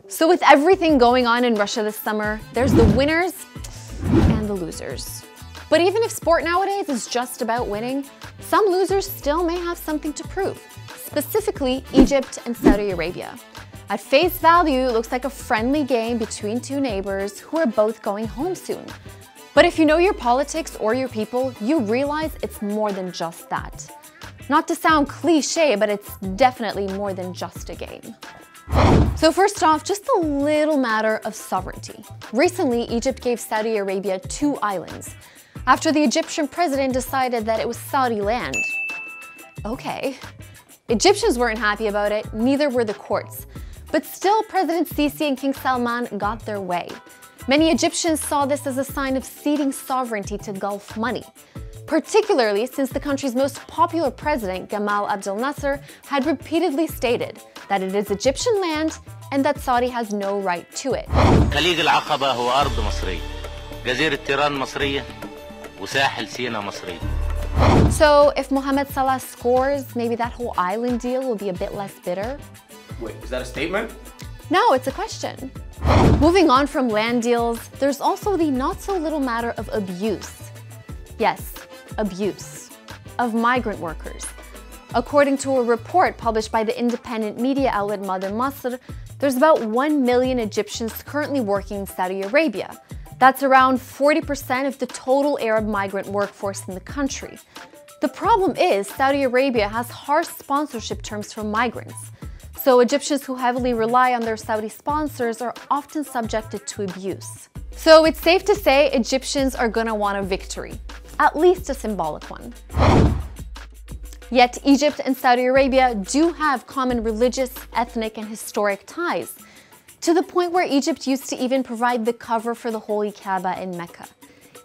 So with everything going on in Russia this summer, there's the winners and the losers. But even if sport nowadays is just about winning, some losers still may have something to prove, specifically Egypt and Saudi Arabia. At face value, it looks like a friendly game between two neighbors who are both going home soon. But if you know your politics or your people, you realize it's more than just that. Not to sound cliche, but it's definitely more than just a game. So first off, just a little matter of sovereignty. Recently, Egypt gave Saudi Arabia 2 islands, after the Egyptian president decided that it was Saudi land. Okay. Egyptians weren't happy about it, neither were the courts. But still, President Sisi and King Salman got their way. Many Egyptians saw this as a sign of ceding sovereignty to Gulf money, particularly since the country's most popular president, Gamal Abdel Nasser, had repeatedly stated that it is Egyptian land and that Saudi has no right to it. خليج العقبة هو أرض مصرية، جزيرة تيران مصرية، وساحل سيناء مصري. So if Mohammed Salah scores, maybe that whole island deal will be a bit less bitter. Wait, is that a statement? No, it's a question. Moving on from land deals, there's also the not so little matter of abuse. Yes, abuse of migrant workers. According to a report published by the independent media outlet Mother Masr, there's about 1 million Egyptians currently working in Saudi Arabia. That's around 40% of the total Arab migrant workforce in the country. The problem is Saudi Arabia has harsh sponsorship terms for migrants. So Egyptians who heavily rely on their Saudi sponsors are often subjected to abuse. So it's safe to say Egyptians are gonna want a victory, at least a symbolic one. Yet Egypt and Saudi Arabia do have common religious, ethnic, and historic ties, to the point where Egypt used to even provide the cover for the holy Kaaba in Mecca.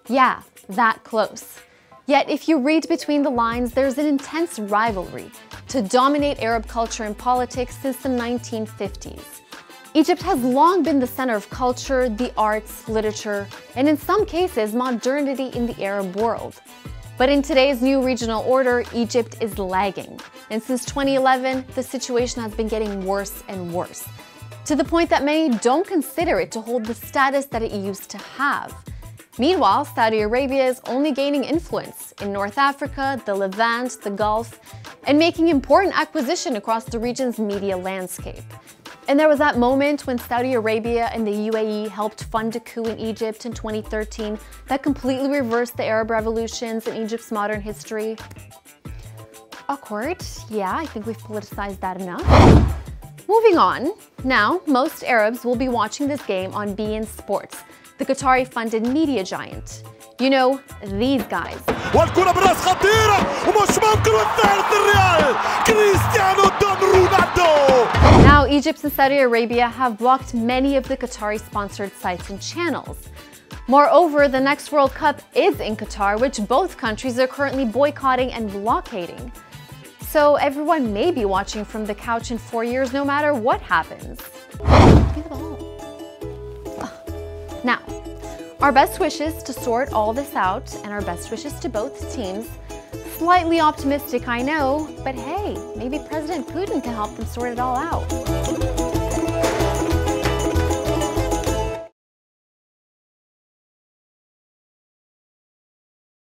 Yeah, that close. Yet if you read between the lines, there's an intense rivalry to dominate Arab culture and politics since the 1950s. Egypt has long been the center of culture, the arts, literature, and in some cases, modernity in the Arab world. But in today's new regional order, Egypt is lagging. And since 2011, the situation has been getting worse and worse, to the point that many don't consider it to hold the status that it used to have. Meanwhile, Saudi Arabia is only gaining influence in North Africa, the Levant, the Gulf, and making important acquisition across the region's media landscape. And there was that moment when Saudi Arabia and the UAE helped fund a coup in Egypt in 2013 that completely reversed the Arab revolutions in Egypt's modern history. Awkward. Yeah, I think we've politicized that enough. Moving on. Now, most Arabs will be watching this game on beIN Sports, the Qatari-funded media giant. You know, these guys. والكرة بالراس خطيرة ومش ممكن والثالث الريال كريستيانو رونالدو. Now, Egypt and Saudi Arabia have blocked many of the Qatari-sponsored sites and channels. Moreover, the next World Cup is in Qatar, which both countries are currently boycotting and blockading. So everyone may be watching from the couch in 4 years no matter what happens. Now, our best wishes to sort all this out, and our best wishes to both teams. Slightly optimistic, I know, but hey, maybe President Putin can help them sort it all out.